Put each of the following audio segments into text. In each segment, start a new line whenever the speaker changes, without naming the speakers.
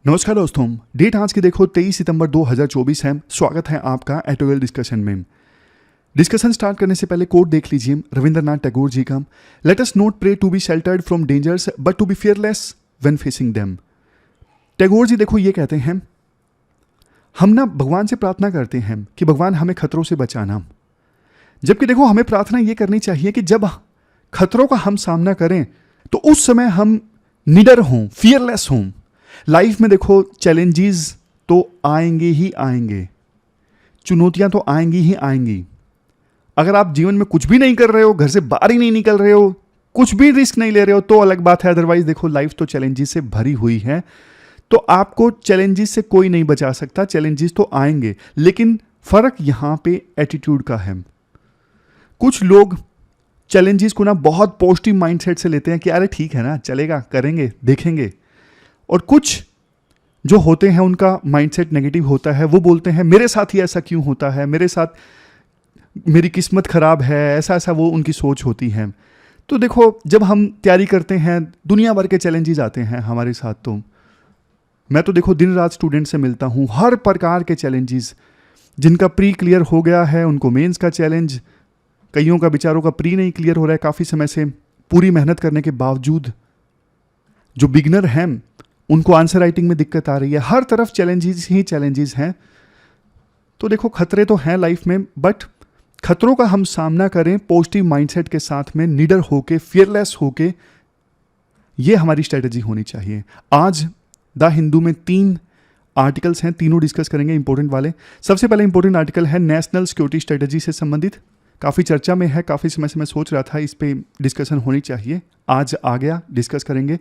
नमस्कार दोस्तों, डेट आज की देखो 23 सितंबर 2024 है। स्वागत है आपका एटोरियल डिस्कशन में। डिस्कशन स्टार्ट करने से पहले कोट देख लीजिए रविंद्रनाथ टैगोर जी का। Let us not pray to be sheltered from dangers but to be fearless when facing them. Tagore ji देखो ये कहते हैं, हम ना भगवान से प्रार्थना करते हैं कि भगवान हमें खतरों से बचाना, जबकि देखो हमें प्रार्थना ये करनी चाहिए कि जब खतरों का हम सामना करें तो उस समय हम निडर हों, फियरलेस हों। लाइफ में देखो चैलेंजेस तो आएंगे ही आएंगे, चुनौतियां तो आएंगी ही आएंगी। अगर आप जीवन में कुछ भी नहीं कर रहे हो, घर से बाहर ही नहीं निकल रहे हो, कुछ भी रिस्क नहीं ले रहे हो तो अलग बात है। अदरवाइज देखो लाइफ तो चैलेंजेस से भरी हुई है, तो आपको चैलेंजेस से कोई नहीं बचा सकता। चैलेंजेस तो आएंगे, लेकिन फर्क यहां पे एटीट्यूड का है। कुछ लोग चैलेंजेस को ना बहुत पॉजिटिव माइंडसेट से लेते हैं कि अरे ठीक है ना, चलेगा, करेंगे, देखेंगे। और कुछ जो होते हैं उनका माइंडसेट नेगेटिव होता है। वो बोलते हैं मेरे साथ ही ऐसा क्यों होता है, मेरे साथ मेरी किस्मत खराब है, ऐसा ऐसा वो उनकी सोच होती है। तो देखो जब हम तैयारी करते हैं दुनिया भर के चैलेंजेस आते हैं हमारे साथ। तो मैं तो देखो दिन रात स्टूडेंट से मिलता हूँ, हर प्रकार के चैलेंजेस। जिनका प्री क्लियर हो गया है उनको मेंस का चैलेंज, कईयों का बेचारों का प्री नहीं क्लियर हो रहा है काफ़ी समय से पूरी मेहनत करने के बावजूद। जो बिगनर हैं उनको आंसर राइटिंग में दिक्कत आ रही है। हर तरफ चैलेंजेस ही चैलेंजेस हैं। तो देखो खतरे तो हैं लाइफ में, बट खतरों का हम सामना करें पॉजिटिव माइंडसेट के साथ में, निडर होके, फियरलेस होके। ये हमारी स्ट्रेटजी होनी चाहिए। आज द हिंदू में 3 आर्टिकल्स हैं, तीनों डिस्कस करेंगे इंपॉर्टेंट वाले। सबसे पहले इंपॉर्टेंट आर्टिकल है नेशनल सिक्योरिटी स्ट्रेटजी से संबंधित। काफ़ी चर्चा में है, काफ़ी समय से मैं सोच रहा था इस पे डिस्कशन होनी चाहिए, आज आ गया, डिस्कस करेंगे।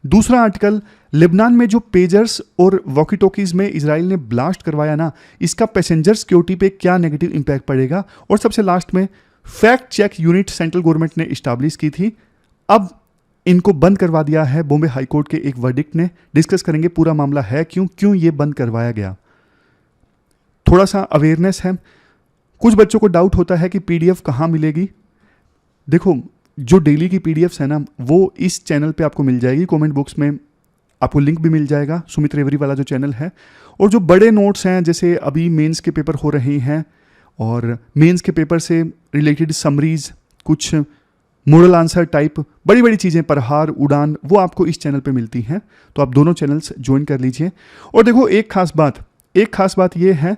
दूसरा आर्टिकल, लेबनान में जो पेजर्स और वॉकी टॉकीज में इजराइल ने ब्लास्ट करवाया ना, इसका पैसेंजर सिक्योरिटी पे क्या नेगेटिव इंपैक्ट पड़ेगा। और सबसे लास्ट में fact check unit central government ने इस्टेब्लिश की थी, अब इनको बंद करवा दिया है बॉम्बे हाईकोर्ट के एक वर्डिक्ट ने। डिस्कस करेंगे पूरा मामला है क्यों ये बंद करवाया गया। थोड़ा सा अवेयरनेस है। कुछ बच्चों को डाउट होता है कि पीडीएफ कहाँ मिलेगी। देखो जो डेली की पीडीएफ्स है ना, वो इस चैनल पे आपको मिल जाएगी। कमेंट बॉक्स में आपको लिंक भी मिल जाएगा, सुमित रेवरी वाला जो चैनल है। और जो बड़े नोट्स हैं, जैसे अभी मेंस के पेपर हो रहे हैं और मेंस के पेपर से रिलेटेड समरीज, कुछ मॉडल आंसर टाइप बड़ी बड़ी चीज़ें, प्रहार, उड़ान, वो आपको इस चैनल पे मिलती हैं। तो आप दोनों चैनल्स ज्वाइन कर लीजिए। और देखो एक खास बात ये है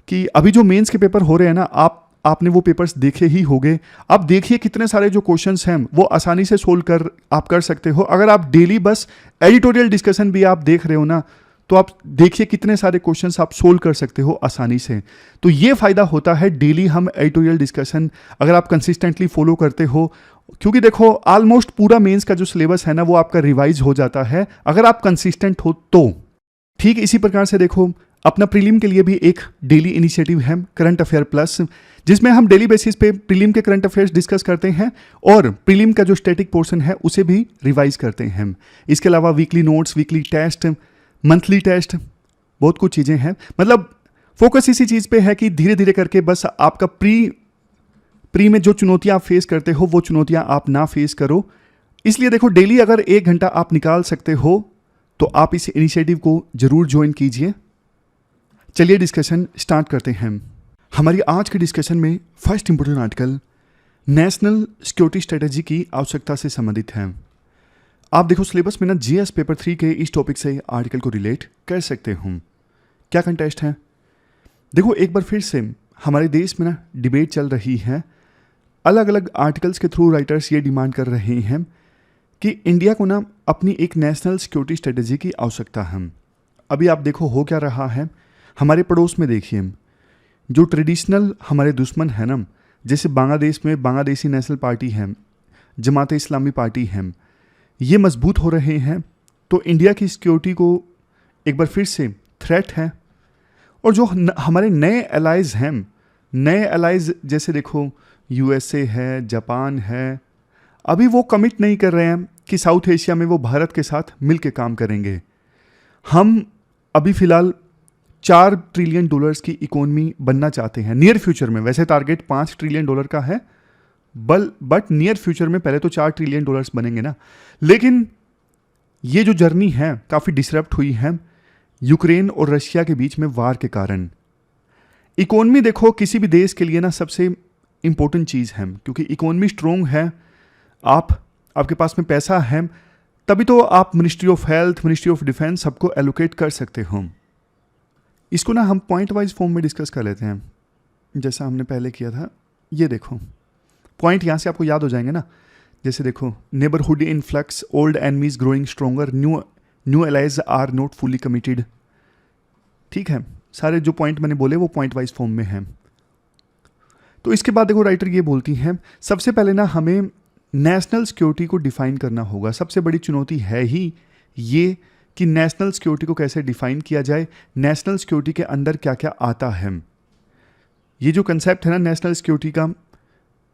कि अभी जो मेंस के पेपर हो रहे हैं ना, आपने वो पेपर्स देखे ही होंगे। अब देखिए कितने सारे जो क्वेश्चंस हैं वो आसानी से सोल्व कर सकते हो। अगर आप डेली बस एडिटोरियल डिस्कशन भी आप देख रहे हो ना, तो आप देखिए कितने सारे क्वेश्चंस आप सोल्व कर सकते हो आसानी से। तो ये फ़ायदा होता है डेली हम एडिटोरियल डिस्कशन अगर आप कंसिस्टेंटली फॉलो करते हो, क्योंकि देखो ऑलमोस्ट पूरा मेंस का जो सिलेबस है ना वो आपका रिवाइज हो जाता है अगर आप कंसिस्टेंट हो तो। ठीक इसी प्रकार से देखो अपना प्रीलिम के लिए भी एक डेली इनिशिएटिव है करंट अफेयर प्लस, जिसमें हम डेली बेसिस पे प्रीलिम के करंट अफेयर्स डिस्कस करते हैं और प्रीलिम का जो स्टैटिक पोर्शन है उसे भी रिवाइज करते हैं। इसके अलावा weekly notes, weekly test, monthly test, बहुत कुछ चीज़ें हैं। मतलब फोकस इसी चीज़ पे है कि धीरे धीरे करके बस आपका प्री में जो चुनौतियाँ आप फेस करते हो वो चुनौतियाँ आप ना फेस करो। इसलिए देखो डेली अगर 1 घंटा आप निकाल सकते हो तो आप इस इनिशिएटिव को जरूर ज्वाइन कीजिए। चलिए डिस्कशन स्टार्ट करते हैं। हमारी आज के डिस्कशन में first important article national security strategy की आवश्यकता से संबंधित है। आप देखो सिलेबस में ना जीएस पेपर 3 के इस टॉपिक से आर्टिकल को रिलेट कर सकते हो। क्या कंटेस्ट है, देखो एक बार फिर से हमारे देश में ना डिबेट चल रही है। अलग अलग आर्टिकल्स के थ्रू राइटर्स ये डिमांड कर रहे हैं कि इंडिया को ना अपनी एक नेशनल सिक्योरिटी स्ट्रेटजी की आवश्यकता है। अभी आप देखो हो क्या रहा है हमारे पड़ोस में। देखिए जो ट्रेडिशनल हमारे दुश्मन है ना, जैसे बांग्लादेश में बांग्लादेशी नेशनल पार्टी है, जमात इस्लामी पार्टी है, ये मजबूत हो रहे हैं। तो इंडिया की सिक्योरिटी को एक बार फिर से थ्रेट है। और जो हमारे नए एलाइज हैं, नए एलाइज जैसे देखो यूएसए है, जापान है, अभी वो कमिट नहीं कर रहे हैं कि साउथ एशिया में वो भारत के साथ मिल के काम करेंगे। हम अभी फ़िलहाल $4 ट्रिलियन की इकोनॉमी बनना चाहते हैं नियर फ्यूचर में। वैसे टारगेट $5 ट्रिलियन का है, बट नियर फ्यूचर में पहले तो $4 ट्रिलियन बनेंगे ना। लेकिन ये जो जर्नी है काफ़ी डिसरप्ट हुई है। यूक्रेन और रशिया के बीच में वार के कारण। इकोनॉमी देखो किसी भी देश के लिए ना सबसे इंपॉर्टेंट चीज़ है, क्योंकि इकोनॉमी स्ट्रोंग है, आपके पास में पैसा है, तभी तो आप ministry of health, ministry of defence सबको एलोकेट कर सकते हो। इसको ना हम पॉइंट वाइज फॉर्म में डिस्कस कर लेते हैं, जैसा हमने पहले किया था। ये देखो पॉइंट यहाँ से आपको याद हो जाएंगे ना। जैसे देखो, neighbourhood in flux, old enemies growing stronger, new allies are not fully committed. ठीक है, सारे जो पॉइंट मैंने बोले वो पॉइंट वाइज फॉर्म में हैं। तो इसके बाद देखो राइटर ये बोलती हैं, सबसे पहले ना हमें नेशनल सिक्योरिटी को डिफाइन करना होगा। सबसे बड़ी चुनौती है ही ये कि नेशनल सिक्योरिटी को कैसे डिफाइन किया जाए, नेशनल सिक्योरिटी के अंदर क्या क्या आता है। ये जो कंसेप्ट है ना नेशनल सिक्योरिटी का,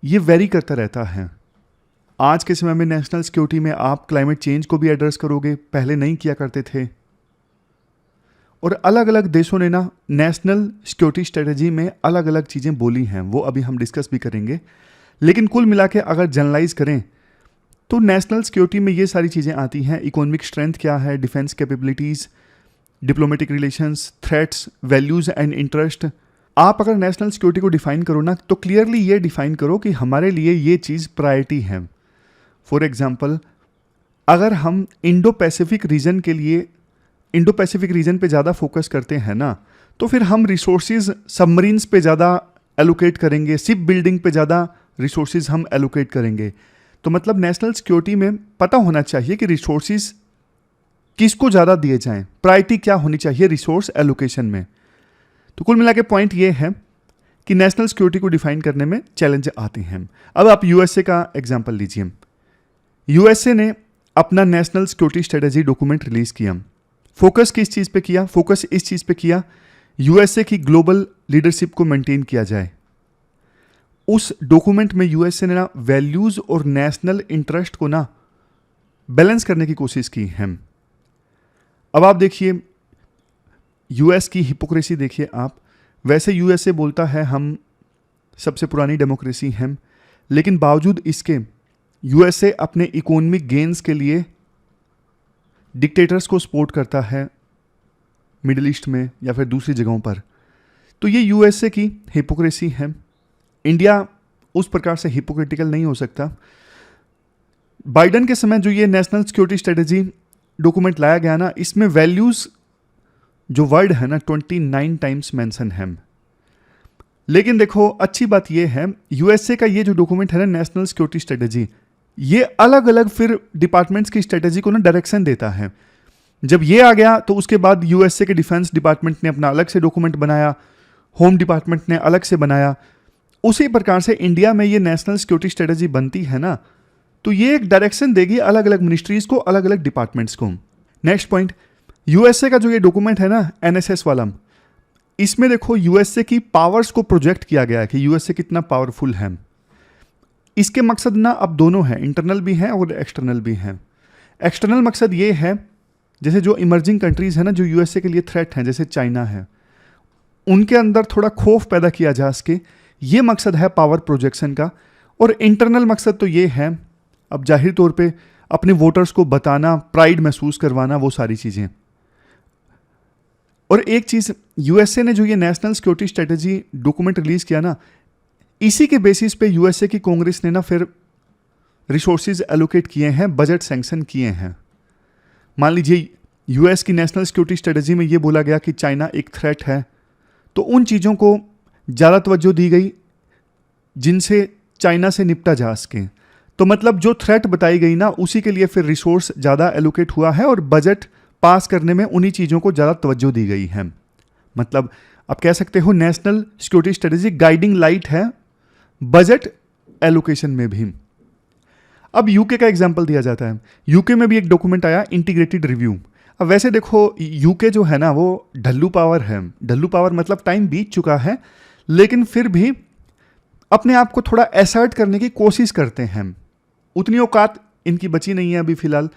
ये वेरी करता रहता है। आज के समय में नेशनल सिक्योरिटी में आप क्लाइमेट चेंज को भी एड्रेस करोगे, पहले नहीं किया करते थे। और अलग अलग देशों ने ना नेशनल सिक्योरिटी स्ट्रेटजी में अलग अलग चीज़ें बोली हैं, वो अभी हम डिस्कस भी करेंगे। लेकिन कुल मिला के अगर जनरलाइज करें तो नेशनल सिक्योरिटी में ये सारी चीज़ें आती हैं। इकोनॉमिक स्ट्रेंथ क्या है, defence capabilities, diplomatic relations, threats, values and interest. आप अगर नेशनल सिक्योरिटी को डिफाइन करो ना, तो क्लियरली ये डिफाइन करो कि हमारे लिए ये चीज़ प्रायोरिटी है। फॉर एग्जांपल, अगर हम इंडो पैसिफिक रीजन पे ज़्यादा फोकस करते हैं ना, तो फिर हम रिसोर्सेज सबमरीन्स पे ज़्यादा एलोकेट करेंगे, शिप बिल्डिंग पे ज़्यादा रिसोर्सेज हम एलोकेट करेंगे। तो मतलब नेशनल सिक्योरिटी में पता होना चाहिए कि रिसोर्सेज किसको ज़्यादा दिए जाएं, प्रायोरिटी क्या होनी चाहिए रिसोर्स एलोकेशन में। तो कुल मिला के पॉइंट ये है कि नेशनल सिक्योरिटी को डिफाइन करने में चैलेंज आते हैं। अब आप यूएसए का एग्जांपल लीजिए। यूएसए ने अपना national security strategy document release किया। फोकस किस चीज़ पे किया? फोकस इस चीज़ पे किया यूएसए की ग्लोबल लीडरशिप को मेंटेन किया जाए। उस डॉक्यूमेंट में यूएसए ने ना वैल्यूज और नेशनल इंटरेस्ट को ना बैलेंस करने की कोशिश की है। अब आप देखिए यूएस की हिपोक्रेसी देखिए आप। वैसे यूएसए बोलता है हम सबसे पुरानी डेमोक्रेसी हैं, लेकिन बावजूद इसके यूएसए अपने इकोनॉमिक गेन्स के लिए डिक्टेटर्स को सपोर्ट करता है मिडिल ईस्ट में या फिर दूसरी जगहों पर। तो ये यूएसए की हिपोक्रेसी है। इंडिया उस प्रकार से हिपोक्रिटिकल नहीं हो सकता। बाइडन के समय जो ये नेशनल सिक्योरिटी स्ट्रेटजी डॉक्यूमेंट लाया गया ना, इसमें वैल्यूज जो वर्ड है ना 29 टाइम्स मेंशन है। लेकिन देखो अच्छी बात ये है, यूएसए का ये जो डॉक्यूमेंट है ना नेशनल सिक्योरिटी स्ट्रेटजी, ये अलग अलग फिर डिपार्टमेंट्स की स्ट्रेटजी को ना डायरेक्शन देता है। जब ये आ गया तो उसके बाद यूएसए के डिफेंस डिपार्टमेंट ने अपना अलग से डॉक्यूमेंट बनाया, होम डिपार्टमेंट ने अलग से बनाया। उसी प्रकार से इंडिया में ये नेशनल सिक्योरिटी स्ट्रेटजी बनती है ना, तो ये एक डायरेक्शन देगी अलग अलग मिनिस्ट्रीज को, अलग अलग डिपार्टमेंट्स को। नेक्स्ट पॉइंट, यूएसए का जो ये डॉक्यूमेंट है ना एनएसएस वाला, इसमें देखो यूएसए की पावर्स को प्रोजेक्ट किया गया है कि यूएसए कितना पावरफुल है। इसके मकसद ना अब दोनों हैं, इंटरनल भी हैं और एक्सटर्नल भी हैं। एक्सटर्नल मकसद ये है, जैसे जो इमर्जिंग कंट्रीज है ना जो यूएसए के लिए थ्रेट हैं, जैसे चाइना है, उनके अंदर थोड़ा खौफ पैदा किया जा सके, ये मकसद है पावर प्रोजेक्शन का। और इंटरनल मकसद तो ये है अब जाहिर तौर पे अपने वोटर्स को बताना, प्राइड महसूस करवाना, वो सारी चीज़ें। और एक चीज़, यूएसए ने जो ये national security strategy document release किया ना, इसी के बेसिस पे यूएसए की कांग्रेस ने ना फिर रिसोर्सेज एलोकेट किए हैं, बजट सैंक्शन किए हैं। मान लीजिए यूएस की नेशनल सिक्योरिटी स्ट्रेटजी में ये बोला गया कि चाइना एक थ्रेट है, तो उन चीज़ों को ज़्यादा तवज्जो दी गई जिनसे चाइना से निपटा जा सके। तो मतलब जो थ्रेट बताई गई ना, उसी के लिए फिर रिसोर्स ज़्यादा एलोकेट हुआ है और बजट पास करने में उन्हीं चीज़ों को ज़्यादा तवज्जो दी गई है। मतलब आप कह सकते हो national security strategy guiding light है बजट एलोकेशन में भी। अब यूके का एग्जांपल दिया जाता है। यूके में भी एक डॉक्यूमेंट आया, इंटीग्रेटेड रिव्यू। अब वैसे देखो यूके जो है ना वो ढल्लू पावर है। ढल्लू पावर मतलब टाइम बीत चुका है, लेकिन फिर भी अपने आप को थोड़ा असर्ट करने की कोशिश करते हैं। उतनी औकात इनकी बची नहीं है अभी फिलहाल।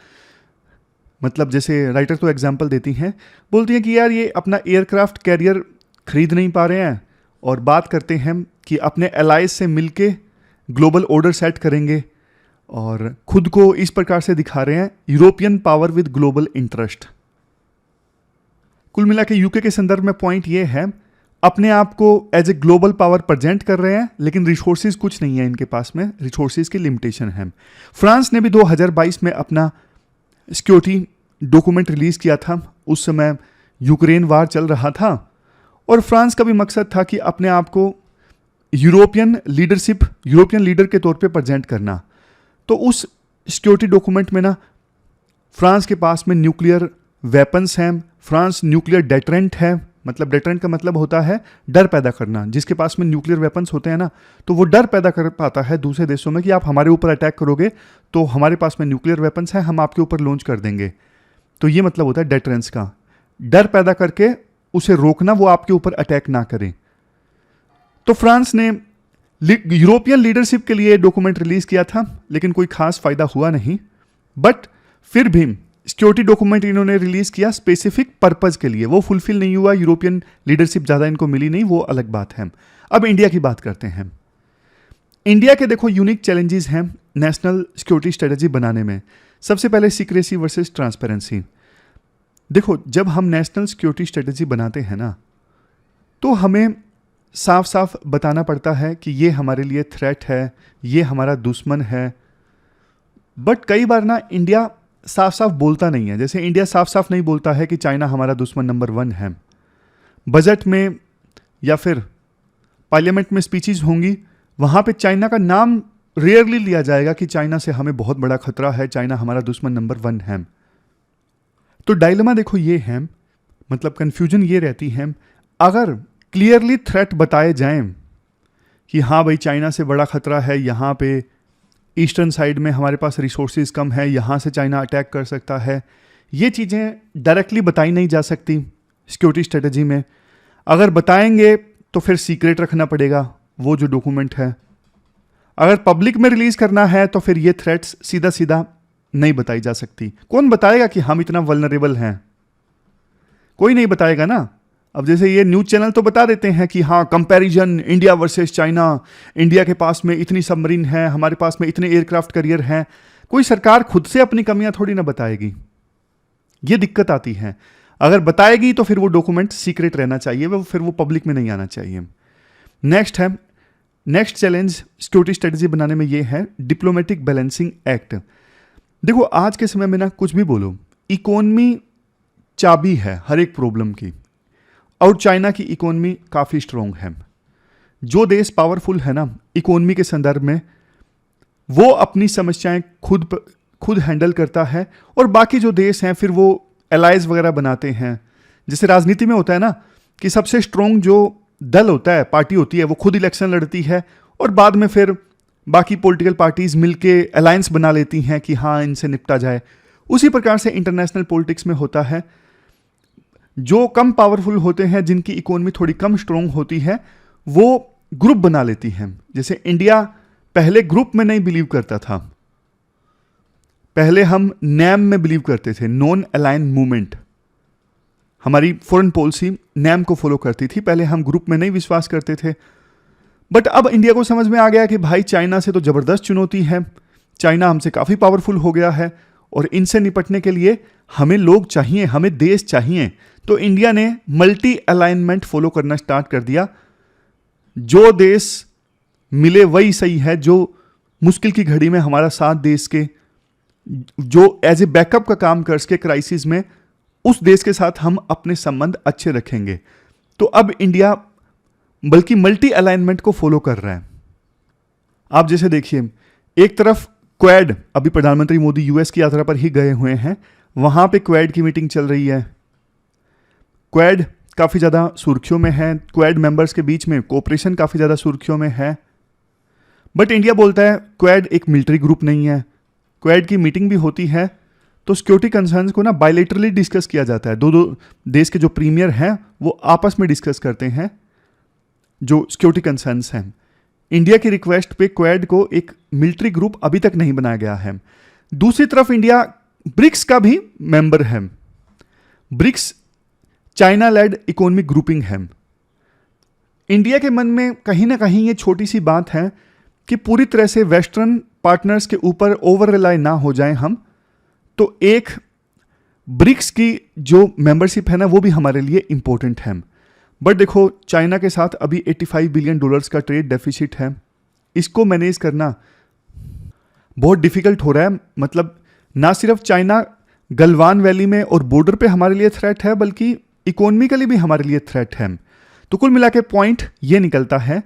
मतलब जैसे राइटर तो एग्जांपल देती हैं, बोलती हैं कि यार ये अपना एयरक्राफ्ट कैरियर खरीद नहीं पा रहे हैं, और बात करते हैं कि अपने एलाइज से मिलके ग्लोबल ऑर्डर सेट करेंगे, और खुद को इस प्रकार से दिखा रहे हैं European power with global interest. कुल मिला के यूके के संदर्भ में पॉइंट ये है, अपने आप को as a global power present कर रहे हैं, लेकिन रिसोर्सेज कुछ नहीं है इनके पास में, रिसोर्सेज की लिमिटेशन है। फ्रांस ने भी 2022 में अपना सिक्योरिटी डॉक्यूमेंट रिलीज किया था। उस समय यूक्रेन वार चल रहा था और फ्रांस का भी मकसद था कि अपने आप को यूरोपियन लीडर के तौर पे प्रेजेंट करना। तो उस सिक्योरिटी डॉक्यूमेंट में ना फ्रांस के पास में न्यूक्लियर वेपन्स हैं, फ्रांस न्यूक्लियर डेटरेंट है, मतलब डेटरेंट का मतलब होता है डर पैदा करना। जिसके पास में न्यूक्लियर वेपन्स होते हैं ना, तो वो डर पैदा कर पाता है दूसरे देशों में कि आप हमारे ऊपर अटैक करोगे तो हमारे पास में न्यूक्लियर वेपन्स हैं, हम आपके ऊपर लॉन्च कर देंगे। तो ये मतलब होता है डेटरेंस का, डर पैदा करके उसे रोकना, वो आपके ऊपर अटैक ना करें। तो फ्रांस ने यूरोपियन लीडरशिप के लिए डॉक्यूमेंट रिलीज किया था, लेकिन कोई खास फायदा हुआ नहीं। बट फिर भी सिक्योरिटी डॉक्यूमेंट इन्होंने रिलीज किया स्पेसिफिक पर्पज के लिए, वो फुलफिल नहीं हुआ, यूरोपियन लीडरशिप ज़्यादा इनको मिली नहीं, वो अलग बात है। अब इंडिया की बात करते हैं। इंडिया के देखो यूनिक चैलेंजेस हैं नेशनल सिक्योरिटी स्ट्रेटजी बनाने में। सबसे पहले सीक्रेसी वर्सेस ट्रांसपेरेंसी। देखो, जब हम नेशनल सिक्योरिटी स्ट्रेटजी बनाते हैं ना, तो हमें साफ साफ बताना पड़ता है कि ये हमारे लिए थ्रेट है, ये हमारा दुश्मन है। बट कई बार ना इंडिया साफ साफ बोलता नहीं है। जैसे इंडिया साफ साफ नहीं बोलता है कि चाइना हमारा दुश्मन नंबर 1 है। बजट में या फिर पार्लियामेंट में स्पीचेस होंगी, वहाँ पे चाइना का नाम रेयरली लिया जाएगा कि चाइना से हमें बहुत बड़ा खतरा है, चाइना हमारा दुश्मन नंबर 1 है। तो डायलेमा देखो ये है, मतलब कन्फ्यूजन ये रहती है, अगर क्लियरली थ्रेट बताए जाएं कि हाँ भाई चाइना से बड़ा खतरा है, यहाँ पे ईस्टर्न साइड में हमारे पास रिसोर्सेज कम है, यहाँ से चाइना अटैक कर सकता है, ये चीज़ें डायरेक्टली बताई नहीं जा सकती सिक्योरिटी स्ट्रेटजी में। अगर बताएंगे तो फिर सीक्रेट रखना पड़ेगा वो जो डॉक्यूमेंट है। अगर पब्लिक में रिलीज करना है तो फिर ये थ्रेट्स सीधा सीधा नहीं बताई जा सकती। कौन बताएगा कि हम इतना वल्नरेबल हैं? कोई नहीं बताएगा ना। अब जैसे ये न्यूज़ चैनल तो बता देते हैं कि हाँ comparison India versus China, India के पास में इतनी सबमरीन है, हमारे पास में इतने एयरक्राफ्ट कैरियर हैं। कोई सरकार खुद से अपनी कमियां थोड़ी ना बताएगी, ये दिक्कत आती है। अगर बताएगी तो फिर वो डॉक्यूमेंट सीक्रेट रहना चाहिए, फिर वो पब्लिक में नहीं आना चाहिए। नेक्स्ट चैलेंज सिक्योरिटी स्ट्रेटजी बनाने में ये है डिप्लोमेटिक बैलेंसिंग एक्ट। देखो आज के समय में ना कुछ भी बोलो, इकोनॉमी चाबी है हर एक प्रॉब्लम की, और चाइना की इकोनॉमी काफ़ी स्ट्रॉन्ग है। जो देश पावरफुल है ना इकोनॉमी के संदर्भ में, वो अपनी समस्याएं खुद हैंडल करता है, और बाकी जो देश हैं फिर वो एलाइज वगैरह बनाते हैं। जैसे राजनीति में होता है ना कि सबसे स्ट्रॉन्ग जो दल होता है, पार्टी होती है, वो खुद इलेक्शन लड़ती है और बाद में फिर बाकी पॉलिटिकल पार्टीज मिलके अलायंस बना लेती हैं कि हाँ इनसे निपटा जाए। उसी प्रकार से इंटरनेशनल पॉलिटिक्स में होता है। जो कम पावरफुल होते हैं, जिनकी इकोनॉमी थोड़ी कम स्ट्रॉन्ग होती है, वो ग्रुप बना लेती हैं। जैसे इंडिया पहले ग्रुप में नहीं बिलीव करता था, पहले हम नैम में बिलीव करते थे, नॉन अलाइन मूवमेंट। हमारी फॉरेन पॉलिसी नैम को फॉलो करती थी, पहले हम ग्रुप में नहीं विश्वास करते थे। बट अब इंडिया को समझ में आ गया कि भाई चाइना से तो ज़बरदस्त चुनौती है, चाइना हमसे काफ़ी पावरफुल हो गया है, और इनसे निपटने के लिए हमें लोग चाहिए, हमें देश चाहिए। तो इंडिया ने मल्टी अलाइनमेंट फॉलो करना स्टार्ट कर दिया। जो देश मिले वही सही है, जो मुश्किल की घड़ी में हमारा साथ देश के, जो एज ए बैकअप का काम कर सके क्राइसिस में, उस देश के साथ हम अपने संबंध अच्छे रखेंगे। तो अब इंडिया बल्कि मल्टी अलाइनमेंट को फॉलो कर रहा है। आप जैसे देखिए, एक तरफ क्वेड, अभी प्रधानमंत्री मोदी यूएस की यात्रा पर ही गए हुए हैं, वहां पे क्वेड की मीटिंग चल रही है। क्वेड काफ़ी ज़्यादा सुर्खियों में है, क्वेड मेंबर्स के बीच में कोऑपरेशन काफ़ी ज़्यादा सुर्खियों में है। बट इंडिया बोलता है क्वेड एक मिलिट्री ग्रुप नहीं है। क्वेड की मीटिंग भी होती है तो सिक्योरिटी कंसर्न्स को ना बायलैटरली डिस्कस किया जाता है। दो देश के जो प्रीमियर हैं वो आपस में डिस्कस करते हैं जो सिक्योरिटी कंसर्न्स हैं। इंडिया की रिक्वेस्ट पे क्वेड को एक मिलिट्री ग्रुप अभी तक नहीं बनाया गया है। दूसरी तरफ इंडिया ब्रिक्स का भी मेंबर है। BRICS China led economic grouping है। इंडिया के मन में कहीं ना कहीं ये छोटी सी बात है कि पूरी तरह से वेस्टर्न पार्टनर्स के ऊपर ओवर रिलाई ना हो जाएं हम, तो एक ब्रिक्स की जो मेंबरशिप है ना वो भी हमारे लिए इंपॉर्टेंट है। बट देखो चाइना के साथ अभी $85 बिलियन का ट्रेड डेफिसिट है, इसको मैनेज करना बहुत डिफिकल्ट हो रहा है। मतलब ना सिर्फ चाइना गलवान वैली में और बॉर्डर पे हमारे लिए थ्रेट है, बल्कि इकोनॉमिकली भी हमारे लिए थ्रेट है। तो कुल मिला के पॉइंट ये निकलता है,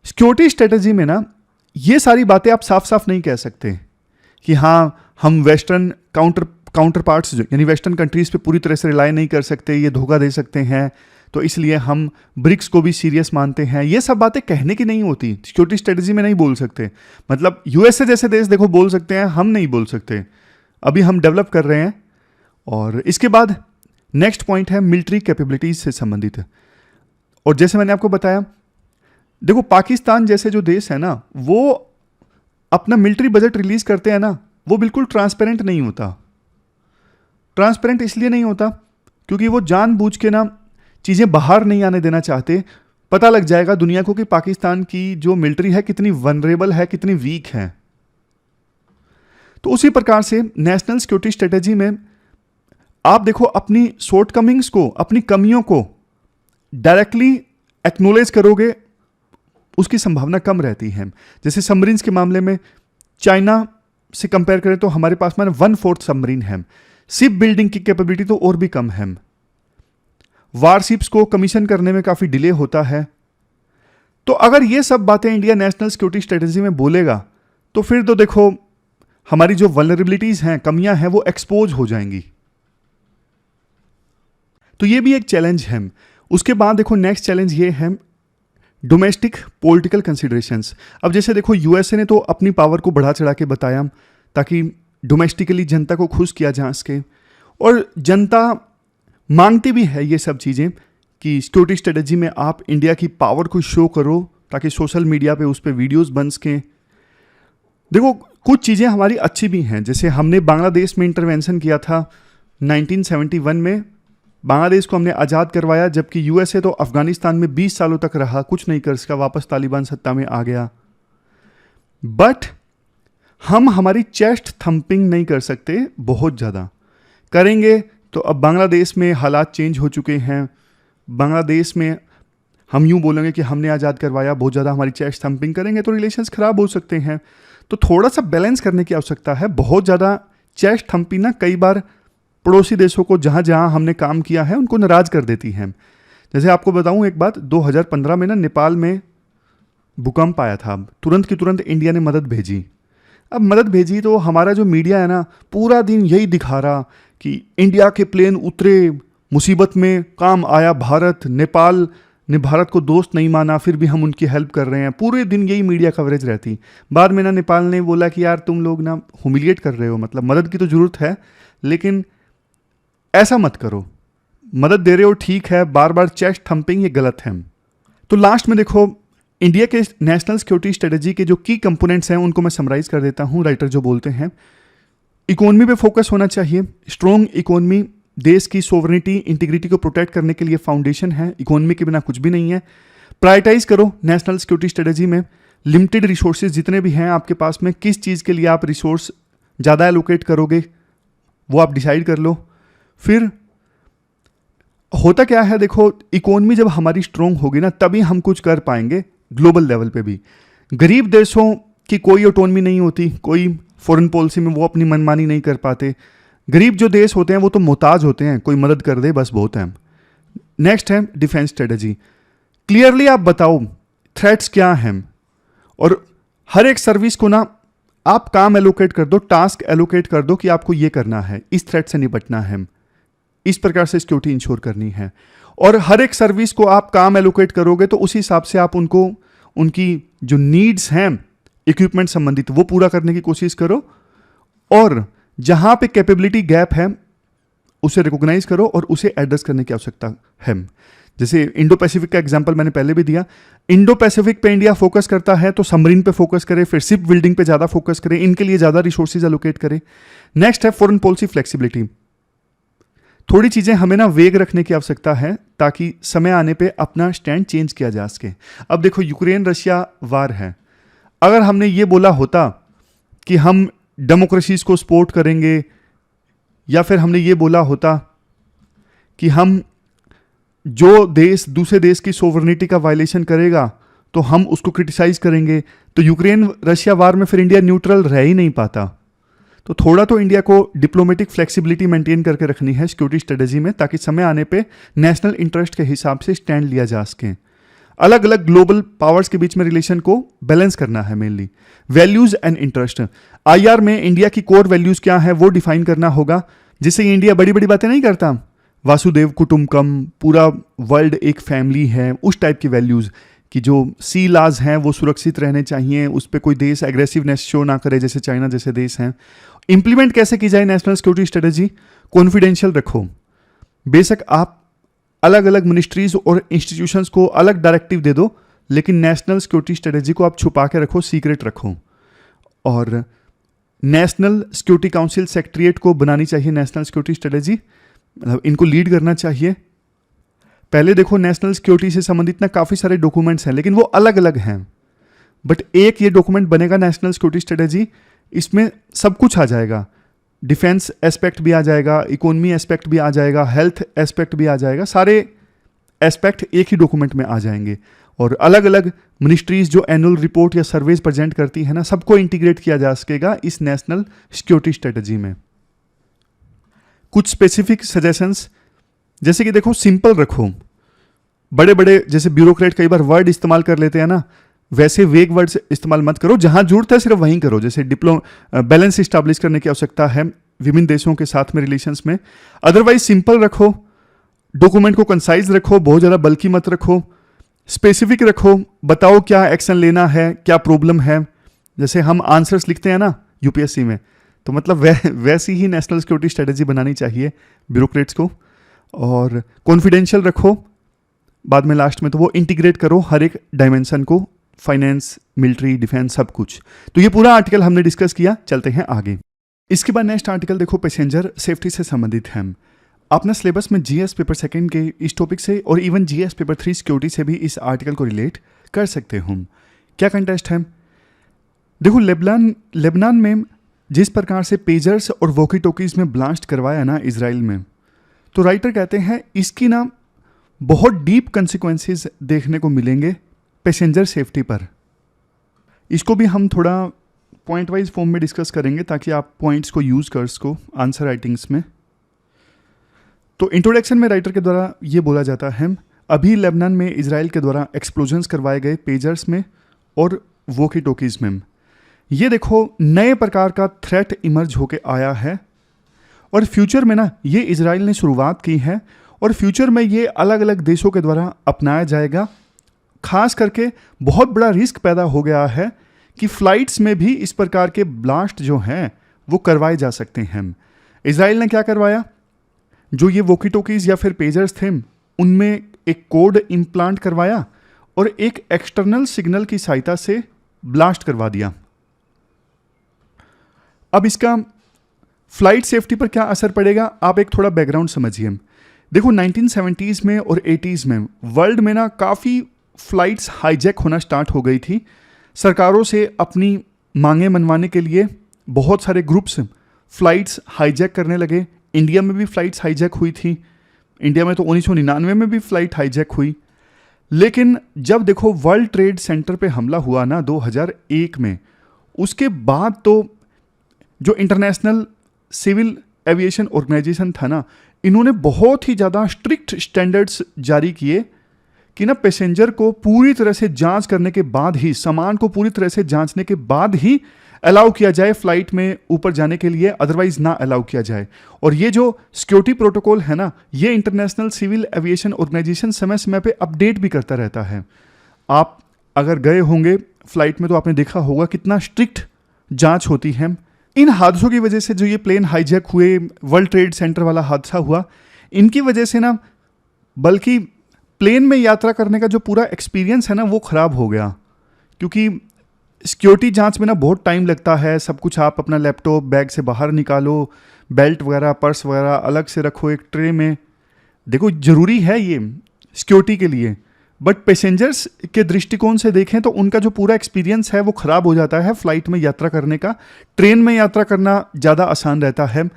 सिक्योरिटी स्ट्रेटजी में ना ये सारी बातें आप साफ साफ नहीं कह सकते कि हाँ हम वेस्टर्न काउंटर पार्ट्स यानी वेस्टर्न कंट्रीज पे पूरी तरह से रिलाई नहीं कर सकते, ये धोखा दे सकते हैं, तो इसलिए हम ब्रिक्स को भी सीरियस मानते हैं। ये सब बातें कहने की नहीं होती, सिक्योरिटी स्ट्रेटजी में नहीं बोल सकते। मतलब यूएसए जैसे देश देखो बोल सकते हैं, हम नहीं बोल सकते, अभी हम डेवलप कर रहे हैं। और इसके बाद नेक्स्ट पॉइंट है मिलिट्री कैपेबिलिटीज से संबंधित। और जैसे मैंने आपको बताया, देखो पाकिस्तान जैसे जो देश है ना वो अपना मिलिट्री बजट रिलीज करते हैं ना, वो बिल्कुल ट्रांसपेरेंट नहीं होता। ट्रांसपेरेंट इसलिए नहीं होता क्योंकि वो जानबूझ के ना चीज़ें बाहर नहीं आने देना चाहते। पता लग जाएगा दुनिया को कि पाकिस्तान की जो मिलिट्री है कितनी वनरेबल है, कितनी वीक है। तो उसी प्रकार से नेशनल सिक्योरिटी स्ट्रेटेजी में आप देखो अपनी शॉर्टकमिंग्स को, अपनी कमियों को डायरेक्टली एक्नोलेज करोगे, उसकी संभावना कम रहती है। जैसे सबमरीन्स के मामले में चाइना से कंपेयर करें तो हमारे पास में 1/4 सबमरीन है। शिप बिल्डिंग की कैपेबिलिटी तो और भी कम है। वारशिप्स को कमीशन करने में काफी डिले होता है। तो अगर ये सब बातें इंडिया नेशनल सिक्योरिटी स्ट्रेटेजी में बोलेगा तो फिर तो देखो हमारी जो वल्नरेबिलिटीज हैं, कमियां हैं, वो एक्सपोज हो जाएंगी। तो ये भी एक चैलेंज है। उसके बाद देखो नेक्स्ट चैलेंज ये है डोमेस्टिक पॉलिटिकल कंसिडरेशंस। अब जैसे देखो यूएसए ने तो अपनी पावर को बढ़ा चढ़ा के बताया ताकि डोमेस्टिकली जनता को खुश किया जा सके, और जनता मांगती भी है ये सब चीज़ें कि सिक्योरिटी स्ट्रेटजी में आप इंडिया की पावर को शो करो ताकि सोशल मीडिया पे उस पर वीडियोस बन सकें। देखो कुछ चीज़ें हमारी अच्छी भी हैं, जैसे हमने बांग्लादेश में इंटरवेंशन किया था 1971 में, बांग्लादेश को हमने आज़ाद करवाया, जबकि यूएसए तो अफगानिस्तान में 20 सालों तक रहा, कुछ नहीं कर सका, वापस तालिबान सत्ता में आ गया। बट हम हमारी चेस्ट थंपिंग नहीं कर सकते, बहुत ज़्यादा करेंगे तो अब बांग्लादेश में हालात चेंज हो चुके हैं। बांग्लादेश में हम यूँ बोलेंगे कि हमने आज़ाद करवाया, बहुत ज़्यादा हमारी चेस्ट थंपिंग करेंगे तो रिलेशंस ख़राब हो सकते हैं। तो थोड़ा सा बैलेंस करने की आवश्यकता है। बहुत ज़्यादा चेस्ट थंपिंग ना कई बार पड़ोसी देशों को जहाँ जहाँ हमने काम किया है उनको नाराज कर देती है। जैसे आपको बताऊँ एक बात, 2015 में ना नेपाल में भूकंप आया था, तुरंत की तुरंत इंडिया ने मदद भेजी। अब मदद भेजी तो हमारा जो मीडिया है ना पूरा दिन यही दिखा रहा कि इंडिया के प्लेन उतरे, मुसीबत में काम आया भारत, नेपाल ने भारत को दोस्त नहीं माना, फिर भी हम उनकी हेल्प कर रहे हैं। पूरे दिन यही मीडिया कवरेज रहती। बाद में ना नेपाल ने बोला कि यार तुम लोग ना ह्यूमिलिएट कर रहे हो, मतलब मदद की तो ज़रूरत है लेकिन ऐसा मत करो, मदद दे रहे हो ठीक है, बार बार चेस्ट थंपिंग ये गलत है। तो लास्ट में देखो इंडिया के नेशनल सिक्योरिटी स्ट्रेटजी के जो की कंपोनेंट्स हैं उनको मैं समराइज कर देता हूँ। राइटर जो बोलते हैं इकोनॉमी पे फोकस होना चाहिए। स्ट्रॉन्ग इकोनॉमी देश की सोवरेनिटी, इंटीग्रिटी को प्रोटेक्ट करने के लिए फाउंडेशन है। इकोनॉमी के बिना कुछ भी नहीं है। प्रायोरिटाइज करो नेशनल सिक्योरिटी स्ट्रेटजी में लिमिटेड रिसोर्सेज जितने भी हैं आपके पास में, किस चीज़ के लिए आप रिसोर्स ज़्यादा एलोकेट करोगे वो आप डिसाइड कर लो। फिर होता क्या है, देखो इकोनॉमी जब हमारी स्ट्रॉन्ग होगी ना तभी हम कुछ कर पाएंगे ग्लोबल लेवल पे भी। गरीब देशों की कोई ऑटोनॉमी नहीं होती, कोई फॉरेन पॉलिसी में वो अपनी मनमानी नहीं कर पाते। गरीब जो देश होते हैं वो तो मोहताज होते हैं, कोई मदद कर दे बस बहुत है। नेक्स्ट है डिफेंस स्ट्रेटजी। क्लियरली आप बताओ थ्रेट्स क्या हैं, और हर एक सर्विस को ना आप काम एलोकेट कर दो, टास्क एलोकेट कर दो कि आपको ये करना है, इस थ्रेट से निपटना है, इस प्रकार से सिक्योरिटी इंश्योर करनी है। और हर एक सर्विस को आप काम एलोकेट करोगे तो उसी हिसाब से आप उनको उनकी जो नीड्स हैं इक्विपमेंट संबंधित वो पूरा करने की कोशिश करो, और जहां पे कैपेबिलिटी गैप है उसे रिकॉग्नाइज करो और उसे एड्रेस करने की आवश्यकता है। जैसे इंडो पैसिफिक का एग्जांपल मैंने पहले भी दिया। इंडो पैसिफिक पे इंडिया फोकस करता है तो सबमरीन पे फोकस करे, फिर शिप बिल्डिंग पे ज़्यादा फोकस करे, इनके लिए ज़्यादा रिसोर्सेज एलोकेट करे। नेक्स्ट है फॉरेन पॉलिसी फ्लेक्सिबिलिटी। थोड़ी चीज़ें हमें ना वेग रखने की आवश्यकता है ताकि समय आने पे अपना स्टैंड चेंज किया जा सके। अब देखो यूक्रेन रशिया वार है, अगर हमने ये बोला होता कि हम डेमोक्रेसीज को सपोर्ट करेंगे या फिर हमने ये बोला होता कि हम जो देश दूसरे देश की सोवरेनिटी का वायलेशन करेगा तो हम उसको क्रिटिसाइज करेंगे, तो यूक्रेन रशिया वार में फिर इंडिया न्यूट्रल रह ही नहीं पाता। तो थोड़ा तो इंडिया को डिप्लोमेटिक फ्लेक्सिबिलिटी मेंटेन करके रखनी है सिक्योरिटी स्ट्रेटेजी में, ताकि समय आने पे नेशनल इंटरेस्ट के हिसाब से स्टैंड लिया जा सके। अलग अलग ग्लोबल पावर्स के बीच में रिलेशन को बैलेंस करना है, mainly values and interest. IR में इंडिया की कोर वैल्यूज क्या है वो डिफाइन करना होगा, जिससे इंडिया बड़ी बड़ी बातें नहीं करता, वासुदेव कुटुंबकम, पूरा वर्ल्ड एक फैमिली है, उस टाइप की वैल्यूज कि जो सी लॉज हैं वो सुरक्षित रहने चाहिए, उस पर कोई देश एग्रेसिवनेस शो ना करे जैसे चाइना जैसे देश हैं। इंप्लीमेंट कैसे की जाए नेशनल सिक्योरिटी स्ट्रेटेजी, कॉन्फिडेंशियल रखो। बेशक आप अलग अलग मिनिस्ट्रीज और इंस्टीट्यूशंस को अलग डायरेक्टिव दे दो, लेकिन नेशनल सिक्योरिटी स्ट्रेटेजी को आप छुपा के रखो, सीक्रेट रखो। और नेशनल सिक्योरिटी काउंसिल सेक्रेटरीट को बनानी चाहिए नेशनल सिक्योरिटी स्ट्रेटेजी, मतलब इनको लीड करना चाहिए। पहले देखो नेशनल सिक्योरिटी से संबंधित ना काफ़ी सारे डॉक्यूमेंट्स हैं, लेकिन वो अलग अलग हैं, बट एक ये डॉक्यूमेंट बनेगा नेशनल सिक्योरिटी स्ट्रेटेजी, इसमें सब कुछ आ जाएगा, डिफेंस एस्पेक्ट भी आ जाएगा, इकोनॉमी एस्पेक्ट भी आ जाएगा, हेल्थ एस्पेक्ट भी आ जाएगा, सारे एस्पेक्ट एक ही डॉक्यूमेंट में आ जाएंगे। और अलग अलग मिनिस्ट्रीज जो एनुअल रिपोर्ट या सर्वेज प्रेजेंट करती है ना, सबको इंटीग्रेट किया जा सकेगा इस नेशनल सिक्योरिटी स्ट्रेटेजी में। कुछ स्पेसिफिक सजेशंस, जैसे कि देखो सिंपल रखो, बड़े बड़े जैसे ब्यूरोक्रेट कई बार वर्ड इस्तेमाल कर लेते हैं ना, वैसे वेग वर्ड्स इस्तेमाल मत करो, जहां जरूरत है सिर्फ वहीं करो। जैसे बैलेंस इस्टेब्लिश करने की आवश्यकता है विभिन्न देशों के साथ में रिलेशंस में। अदरवाइज सिंपल रखो, डॉक्यूमेंट को कंसाइज रखो, बहुत ज़्यादा बल्कि मत रखो, स्पेसिफिक रखो, बताओ क्या एक्शन लेना है, क्या प्रॉब्लम है। जैसे हम आंसर्स लिखते हैं ना यूपीएससी में, तो मतलब वैसी ही नेशनल सिक्योरिटी स्ट्रेटेजी बनानी चाहिए ब्यूरोक्रेट्स को। और कॉन्फिडेंशियल रखो, बाद में लास्ट में तो वो इंटीग्रेट करो हर एक डायमेंशन को, फाइनेंस, मिलिट्री, डिफेंस, सब कुछ। तो ये पूरा आर्टिकल हमने डिस्कस किया, चलते हैं आगे। इसके बाद नेक्स्ट आर्टिकल देखो पैसेंजर सेफ्टी से संबंधित है। अपना सिलेबस में जीएस पेपर सेकंड के इस टॉपिक से और इवन जीएस पेपर 3 सिक्योरिटी से भी इस आर्टिकल को रिलेट कर सकते हो। क्या कंटेस्ट है, देखो लेबनान में जिस प्रकार से पेजर्स और वॉकी टॉकीज में ब्लास्ट करवाया ना इजराइल में, तो राइटर कहते हैं इसकी ना बहुत डीप कंसिक्वेंसेस देखने को मिलेंगे पैसेंजर सेफ्टी पर। इसको भी हम थोड़ा पॉइंट वाइज फॉर्म में डिस्कस करेंगे ताकि आप पॉइंट्स को यूज़ कर सको आंसर राइटिंग्स में। तो इंट्रोडक्शन में राइटर के द्वारा ये बोला जाता है, अभी लेबनान में इजराइल के द्वारा एक्सप्लोजन्स करवाए गए पेजर्स में और वॉकी टॉकीज में ये देखो नए प्रकार का थ्रेट इमर्ज होके आया है, और फ्यूचर में ना ये इजराइल ने शुरुआत की है और फ्यूचर में ये अलग अलग देशों के द्वारा अपनाया जाएगा। खास करके बहुत बड़ा रिस्क पैदा हो गया है कि फ्लाइट्स में भी इस प्रकार के ब्लास्ट जो हैं वो करवाए जा सकते हैं। इजराइल ने क्या करवाया, जो ये वॉकी टॉकीज या फिर पेजर्स थे उनमें एक कोड इम्प्लांट करवाया और एक एक्सटर्नल सिग्नल की सहायता से ब्लास्ट करवा दिया। अब इसका फ्लाइट सेफ्टी पर क्या असर पड़ेगा, आप एक थोड़ा बैकग्राउंड समझिए। देखो 1970s में और 80s में वर्ल्ड में ना काफ़ी फ्लाइट्स हाईजैक होना स्टार्ट हो गई थी। सरकारों से अपनी मांगें मनवाने के लिए बहुत सारे ग्रुप्स फ्लाइट्स हाईजैक करने लगे। इंडिया में भी फ्लाइट्स हाईजैक हुई थी, इंडिया में तो 1999 में भी फ्लाइट हाईजैक हुई। लेकिन जब देखो वर्ल्ड ट्रेड सेंटर पे हमला हुआ ना 2001 में, उसके बाद तो जो इंटरनेशनल सिविल एविएशन ऑर्गेनाइजेशन था ना, इन्होंने बहुत ही ज़्यादा स्ट्रिक्ट स्टैंडर्ड्स जारी किए कि ना पैसेंजर को पूरी तरह से जांच करने के बाद ही, सामान को पूरी तरह से जांचने के बाद ही अलाउ किया जाए फ्लाइट में ऊपर जाने के लिए, अदरवाइज ना अलाउ किया जाए। और ये जो सिक्योरिटी प्रोटोकॉल है ना, ये इंटरनेशनल सिविल एविएशन ऑर्गेनाइजेशन समय समय पे अपडेट भी करता रहता है। आप अगर गए होंगे फ्लाइट में तो आपने देखा होगा कितना स्ट्रिक्ट जांच होती है। इन हादसों की वजह से जो ये प्लेन हाईजैक हुए, वर्ल्ड ट्रेड सेंटर वाला हादसा हुआ, इनकी वजह से ना बल्कि प्लेन में यात्रा करने का जो पूरा एक्सपीरियंस है ना वो ख़राब हो गया, क्योंकि सिक्योरिटी जांच में ना बहुत टाइम लगता है। सब कुछ आप अपना लैपटॉप बैग से बाहर निकालो, बेल्ट वगैरह पर्स वगैरह अलग से रखो एक ट्रे में। देखो ज़रूरी है ये सिक्योरिटी के लिए, बट पैसेंजर्स के दृष्टिकोण से देखें तो उनका जो पूरा एक्सपीरियंस है वो ख़राब हो जाता है फ्लाइट में यात्रा करने का। ट्रेन में यात्रा करना ज़्यादा आसान रहता है।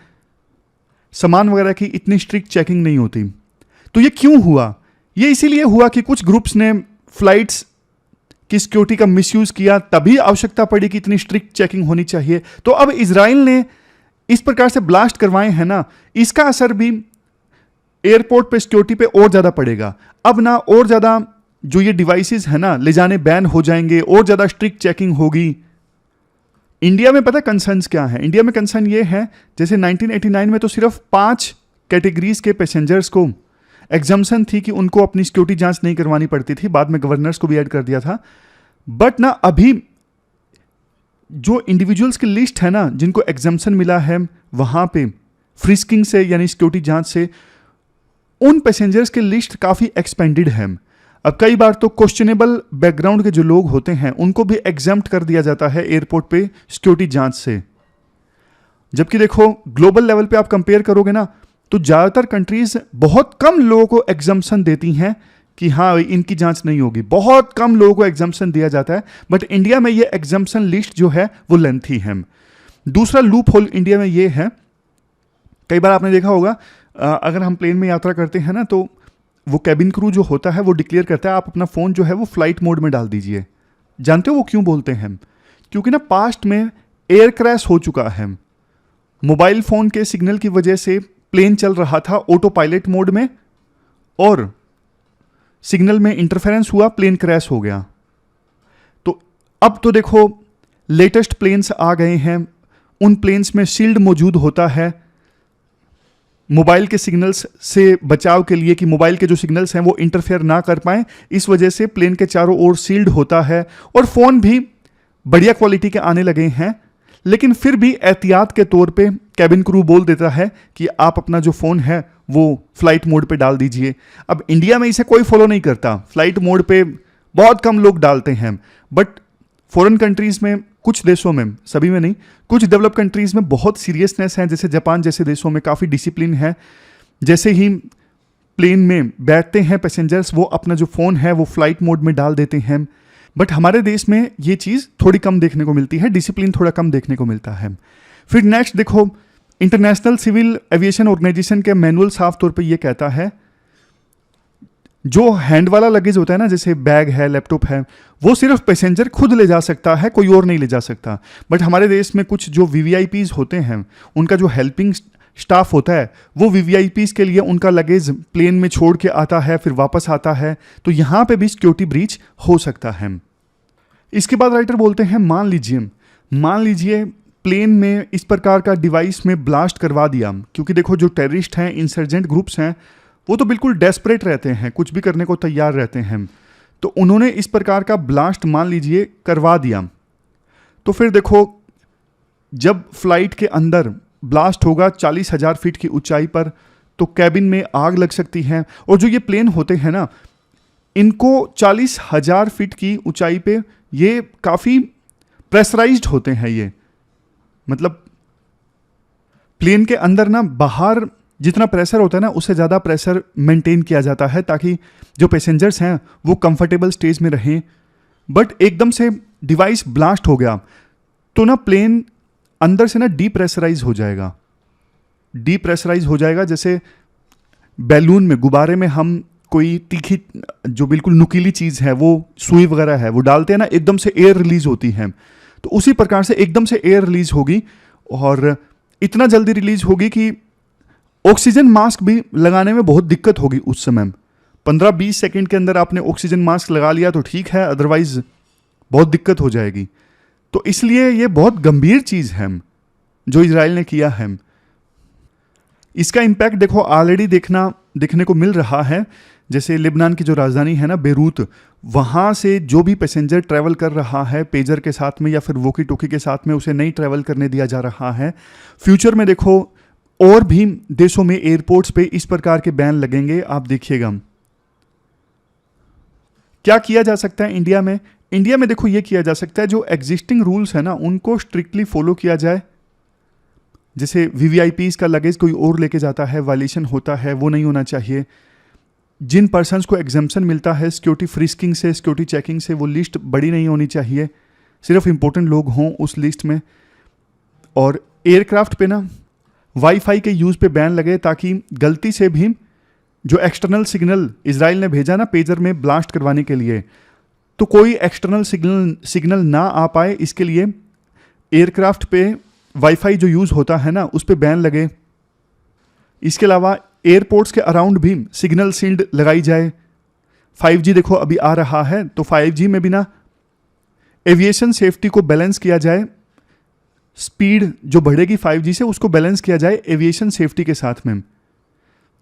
सामान वगैरह की इतनी स्ट्रिक्ट चेकिंग नहीं होती। तो ये क्यों हुआ? ये इसीलिए हुआ कि कुछ ग्रुप्स ने फ्लाइट्स की सिक्योरिटी का मिसयूज किया, तभी आवश्यकता पड़ी कि इतनी स्ट्रिक्ट चेकिंग होनी चाहिए। तो अब इजराइल ने इस प्रकार से ब्लास्ट करवाए हैं ना, इसका असर भी एयरपोर्ट पे सिक्योरिटी पे और ज्यादा पड़ेगा। अब ना और ज्यादा जो ये डिवाइसेस है ना ले जाने बैन हो जाएंगे, और ज्यादा स्ट्रिक्ट चेकिंग होगी। इंडिया में पता कंसर्न्स क्या है? इंडिया में कंसर्न ये है, जैसे 1989 में तो सिर्फ 5 कैटेगरीज के पैसेंजर्स को एग्जम्पशन थी कि उनको अपनी सिक्योरिटी जांच नहीं करवानी पड़ती थी, बाद में गवर्नर्स को भी ऐड कर दिया था। बट ना अभी जो इंडिविजुअल्स की लिस्ट है ना जिनको एग्जम्पशन मिला है वहां पे फ्रिस्किंग से यानी सिक्योरिटी जांच से, उन पैसेंजर्स की लिस्ट काफी एक्सपेंडेड है। अब कई बार तो क्वेश्चनेबल बैकग्राउंड के जो लोग होते हैं उनको भी एग्जम्प्ट कर दिया जाता है एयरपोर्ट पे सिक्योरिटी जांच से। जबकि देखो ग्लोबल लेवल पे आप कंपेयर करोगे ना तो ज्यादातर कंट्रीज बहुत कम लोगों को एग्जम्पशन देती हैं कि हाँ इनकी जांच नहीं होगी, बहुत कम लोगों को एग्जम्पशन दिया जाता है। बट इंडिया में ये एग्जम्पशन लिस्ट जो है वो लेंथी है। दूसरा लूप होल इंडिया में ये है, कई बार आपने देखा होगा अगर हम प्लेन में यात्रा करते हैं ना तो वो कैबिन क्रू जो होता है वो डिक्लेयर करता है आप अपना फ़ोन जो है वो फ्लाइट मोड में डाल दीजिए। जानते हो वो क्यों बोलते हैं? क्योंकि ना पास्ट में एयर क्रैश हो चुका है, मोबाइल फ़ोन के सिग्नल की वजह से प्लेन चल रहा था ऑटो पायलट मोड में और सिग्नल में इंटरफेरेंस हुआ, प्लेन क्रैश हो गया। तो अब तो देखो लेटेस्ट प्लेन्स आ गए हैं, उन प्लेन्स में शील्ड मौजूद होता है मोबाइल के सिग्नल्स से बचाव के लिए कि मोबाइल के जो सिग्नल्स हैं वो इंटरफेयर ना कर पाएं। इस वजह से प्लेन के चारों ओर शील्ड होता है और फ़ोन भी बढ़िया क्वालिटी के आने लगे हैं। लेकिन फिर भी एहतियात के तौर पे कैबिन क्रू बोल देता है कि आप अपना जो फ़ोन है वो फ्लाइट मोड पे डाल दीजिए। अब इंडिया में इसे कोई फॉलो नहीं करता, फ्लाइट मोड पे बहुत कम लोग डालते हैं। बट फॉरेन कंट्रीज़ में, कुछ देशों में, सभी में नहीं, कुछ डेवलप कंट्रीज़ में बहुत सीरियसनेस है। जैसे जापान जैसे देशों में काफ़ी डिसिप्लिन है। जैसे ही प्लेन में बैठते हैं पैसेंजर्स वो अपना जो फ़ोन है वो फ्लाइट मोड में डाल देते हैं। बट हमारे देश में ये चीज़ थोड़ी कम देखने को मिलती है, डिसिप्लिन थोड़ा कम देखने को मिलता है। फिर नेक्स्ट देखो, इंटरनेशनल सिविल एविएशन ऑर्गेनाइजेशन के मैनुअल साफ तौर पे ये कहता है जो हैंड वाला लगेज होता है ना, जैसे बैग है, लैपटॉप है, वो सिर्फ पैसेंजर खुद ले जा सकता है, कोई और नहीं ले जा सकता। बट हमारे देश में कुछ जो वीवीआईपीज होते हैं उनका जो हेल्पिंग स्टाफ होता है वो वीवीआईपीज के लिए उनका लगेज प्लेन में छोड़ के आता है, फिर वापस आता है। तो यहाँ पे भी सिक्योरिटी ब्रीच हो सकता है। इसके बाद राइटर बोलते हैं मान लीजिए प्लेन में इस प्रकार का डिवाइस में ब्लास्ट करवा दिया, क्योंकि देखो जो टेररिस्ट हैं, इंसर्जेंट ग्रुप्स हैं, वो तो बिल्कुल डेस्परेट रहते हैं, कुछ भी करने को तैयार रहते हैं। तो उन्होंने इस प्रकार का ब्लास्ट मान लीजिए करवा दिया, तो फिर देखो जब फ्लाइट के अंदर ब्लास्ट होगा 40,000 फीट की ऊंचाई पर, तो कैबिन में आग लग सकती है। और जो ये प्लेन होते हैं ना, इनको 40,000 फीट की ऊंचाई पे ये काफ़ी प्रेशराइज्ड होते हैं। ये मतलब प्लेन के अंदर ना बाहर जितना प्रेशर होता है ना उससे ज़्यादा प्रेशर मेंटेन किया जाता है ताकि जो पैसेंजर्स हैं वो कंफर्टेबल स्टेज में रहें। बट एकदम से डिवाइस ब्लास्ट हो गया तो ना प्लेन अंदर से ना डीप्रेशराइज हो जाएगा। जैसे बैलून में, गुब्बारे में हम कोई तीखी जो बिल्कुल नुकीली चीज़ है, वो सुई वगैरह है, वो डालते हैं ना, एकदम से एयर रिलीज होती है। तो उसी प्रकार से एकदम से एयर रिलीज होगी और इतना जल्दी रिलीज होगी कि ऑक्सीजन मास्क भी लगाने में बहुत दिक्कत होगी उस समय। 15-20 सेकंड के अंदर आपने ऑक्सीजन मास्क लगा लिया तो ठीक है, अदरवाइज बहुत दिक्कत हो जाएगी। तो इसलिए ये बहुत गंभीर चीज़ है जो इजराइल ने किया है। इसका इम्पैक्ट देखो ऑलरेडी देखने को मिल रहा है। जैसे लेबनान की जो राजधानी है ना बेरूत, वहाँ से जो भी पैसेंजर ट्रैवल कर रहा है पेजर के साथ में या फिर वॉकी टॉकी के साथ में, उसे नहीं ट्रैवल करने दिया जा रहा है। फ्यूचर में देखो और भी देशों में एयरपोर्ट्स पे इस प्रकार के बैन लगेंगे, आप देखिएगा। क्या किया जा सकता है इंडिया में देखो ये किया जा सकता है, जो एग्जिस्टिंग रूल्स है ना उनको स्ट्रिक्टली फॉलो किया जाए। जैसे वीवीआईपीज का लगेज कोई और लेके जाता है, वायलेशन होता है, वो नहीं होना चाहिए। जिन पर्सन्स को एग्जम्पशन मिलता है सिक्योरिटी फ्रिस्किंग से, सिक्योरिटी चेकिंग से, वो लिस्ट बड़ी नहीं होनी चाहिए, सिर्फ इंपॉर्टेंट लोग हों उस लिस्ट में। और एयरक्राफ्ट पे ना वाईफाई के यूज़ पे बैन लगे ताकि गलती से भी जो एक्सटर्नल सिग्नल इजराइल ने भेजा ना पेजर में ब्लास्ट करवाने के लिए, तो कोई एक्सटर्नल सिग्नल ना आ पाए, इसके लिए एयरक्राफ्ट पे वाईफाई जो यूज़ होता है ना उस पे बैन लगे। इसके अलावा एयरपोर्ट्स के अराउंड भी सिग्नल शील्ड लगाई जाए। 5G देखो अभी आ रहा है, तो 5G में भी ना एविएशन सेफ्टी को बैलेंस किया जाए, स्पीड जो बढ़ेगी 5G से उसको बैलेंस किया जाए एविएशन सेफ्टी के साथ में।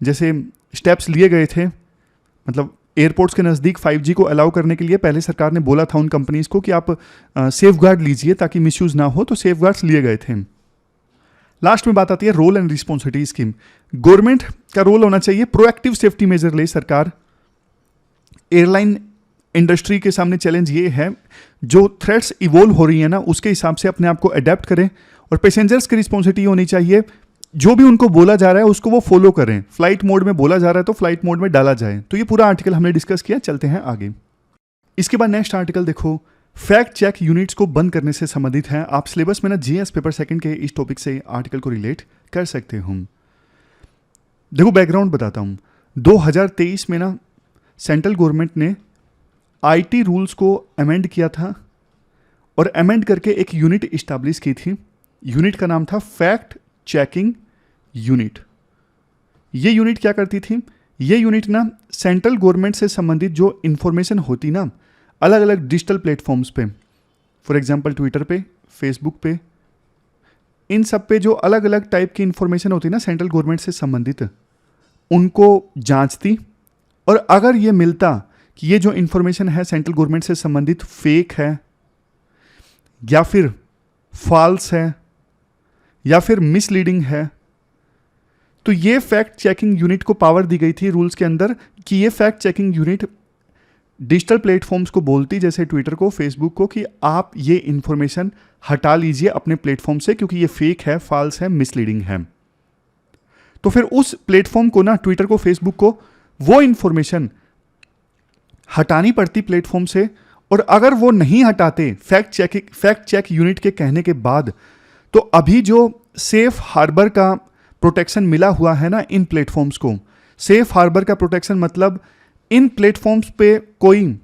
जैसे स्टेप्स लिए गए थे, मतलब एयरपोर्ट्स के नज़दीक 5G को अलाउ करने के लिए पहले सरकार ने बोला था उन कंपनीज को कि आप सेफ गार्ड लीजिए ताकि मिसयूज़ ना हो, तो सेफ गार्ड्स लिए गए थे। लास्ट में बात आती है role and responsibility scheme. Government का रोल होना चाहिए प्रोएक्टिव सेफ्टी मेजर ले सरकार। एयरलाइन इंडस्ट्री के सामने चैलेंज ये है, जो थ्रेट्स इवोल्व हो रही है ना उसके हिसाब से अपने आप को अडेप्ट करें, और पैसेंजर्स की रिस्पॉन्सिबिलिटी होनी चाहिए जो भी उनको बोला जा रहा है उसको वो फॉलो करें। फ्लाइट मोड में बोला जा रहा है तो फ्लाइट मोड में डाला जाए। तो ये पूरा आर्टिकल हमने डिस्कस किया, चलते हैं आगे। इसके बाद नेक्स्ट आर्टिकल देखो, फैक्ट चेक यूनिट्स को बंद करने से संबंधित है। आप सिलेबस में ना जीएस पेपर सेकंड के इस टॉपिक से आर्टिकल को रिलेट कर सकते हो। देखो बैकग्राउंड बताता हूँ। 2023 में ना सेंट्रल गवर्नमेंट ने आईटी रूल्स को अमेंड किया था और अमेंड करके एक यूनिट इस्टेब्लिश की थी। यूनिट का नाम था फैक्ट चेकिंग यूनिट। ये यूनिट क्या करती थी? ये यूनिट ना सेंट्रल गवर्नमेंट से संबंधित जो इंफॉर्मेशन होती ना अलग अलग डिजिटल प्लेटफॉर्म्स पे, फॉर एग्जांपल ट्विटर पे, फेसबुक पे, इन सब पे जो अलग अलग टाइप की इंफॉर्मेशन होती ना सेंट्रल गवर्नमेंट से संबंधित, उनको जांचती, और अगर ये मिलता कि ये जो इंफॉर्मेशन है सेंट्रल गवर्नमेंट से संबंधित फेक है या फिर फॉल्स है या फिर मिसलीडिंग है, तो ये फैक्ट चेकिंग यूनिट को पावर दी गई थी रूल्स के अंदर कि ये fact checking unit digital platforms को बोलती, जैसे ट्विटर को, फेसबुक को, कि आप ये इंफॉर्मेशन हटा लीजिए अपने प्लेटफॉर्म से क्योंकि ये फेक है, फॉल्स है, मिसलीडिंग है। तो फिर उस प्लेटफॉर्म को ना, ट्विटर को, फेसबुक को, वो इंफॉर्मेशन हटानी पड़ती प्लेटफॉर्म से, और अगर वो नहीं हटाते फैक्ट चेक यूनिट के कहने के बाद, तो अभी जो सेफ हार्बर का प्रोटेक्शन मिला हुआ है ना इन प्लेटफॉर्म्स को, सेफ हार्बर का प्रोटेक्शन मतलब इन प्लेटफॉर्म्स पे कोई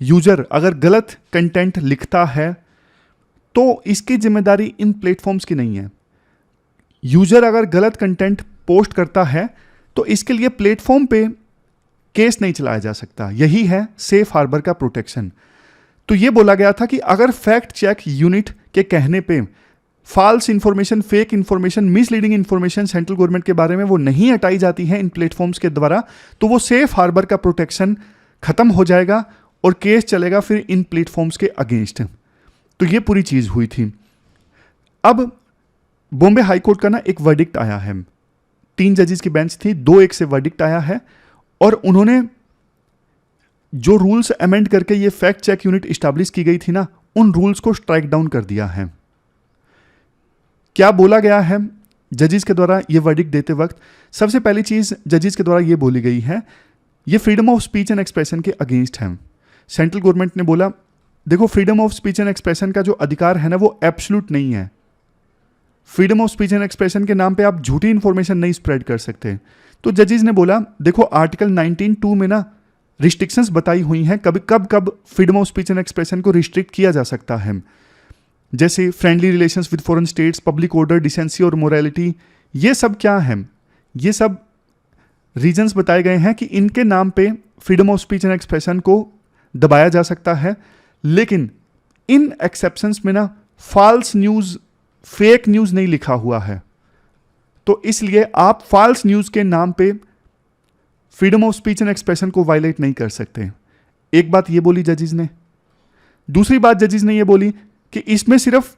यूजर अगर गलत कंटेंट लिखता है तो इसकी जिम्मेदारी इन प्लेटफॉर्म्स की नहीं है। यूजर अगर गलत कंटेंट पोस्ट करता है तो इसके लिए प्लेटफॉर्म पे केस नहीं चलाया जा सकता। यही है सेफ हार्बर का प्रोटेक्शन। तो ये बोला गया था कि अगर फैक्ट चेक यूनिट के कहने पे false information, fake information, misleading information central government के बारे में वो नहीं हटाई जाती है इन प्लेटफॉर्म्स के द्वारा, तो वो सेफ हार्बर का प्रोटेक्शन खत्म हो जाएगा और केस चलेगा फिर इन प्लेटफॉर्म्स के अगेंस्ट। तो ये पूरी चीज हुई थी। अब बॉम्बे हाई कोर्ट का ना एक वर्डिक्ट आया है, 3 जजेस की बेंच थी, 2-1 से वर्डिक्ट आया है, और उन्होंने जो रूल्स अमेंड करके ये फैक्ट चेक यूनिट इस्टेब्लिश की गई थी ना, उन रूल्स को स्ट्राइक डाउन कर दिया है। क्या बोला गया है जजेस के द्वारा ये वर्डिक्ट देते वक्त? सबसे पहली चीज जजेस के द्वारा ये बोली गई है, ये freedom of speech and expression के अगेंस्ट है। सेंट्रल गवर्नमेंट ने बोला, देखो freedom of speech and expression का जो अधिकार है ना वो एब्सोल्यूट नहीं है। Freedom of speech and expression के नाम पे आप झूठी इंफॉर्मेशन नहीं स्प्रेड कर सकते। तो जजेस ने बोला, देखो आर्टिकल 19(2) में ना रिस्ट्रिक्शंस बताई हुई हैं, कब freedom of speech and expression को रिस्ट्रिक्ट किया जा सकता है, जैसे friendly relations with foreign states, public order, decency और मोरालिटी। ये सब क्या है? ये सब रीजंस बताए गए हैं कि इनके नाम पे freedom of speech and expression को दबाया जा सकता है। लेकिन इन एक्सेप्शंस में ना फॉल्स न्यूज़, फेक न्यूज़ नहीं लिखा हुआ है, तो इसलिए आप फॉल्स न्यूज़ के नाम पे freedom of speech and expression को वायलेट नहीं कर सकते। एक बात ये बोली जजेस ने। दूसरी बात जजेस ने ये बोली कि इसमें सिर्फ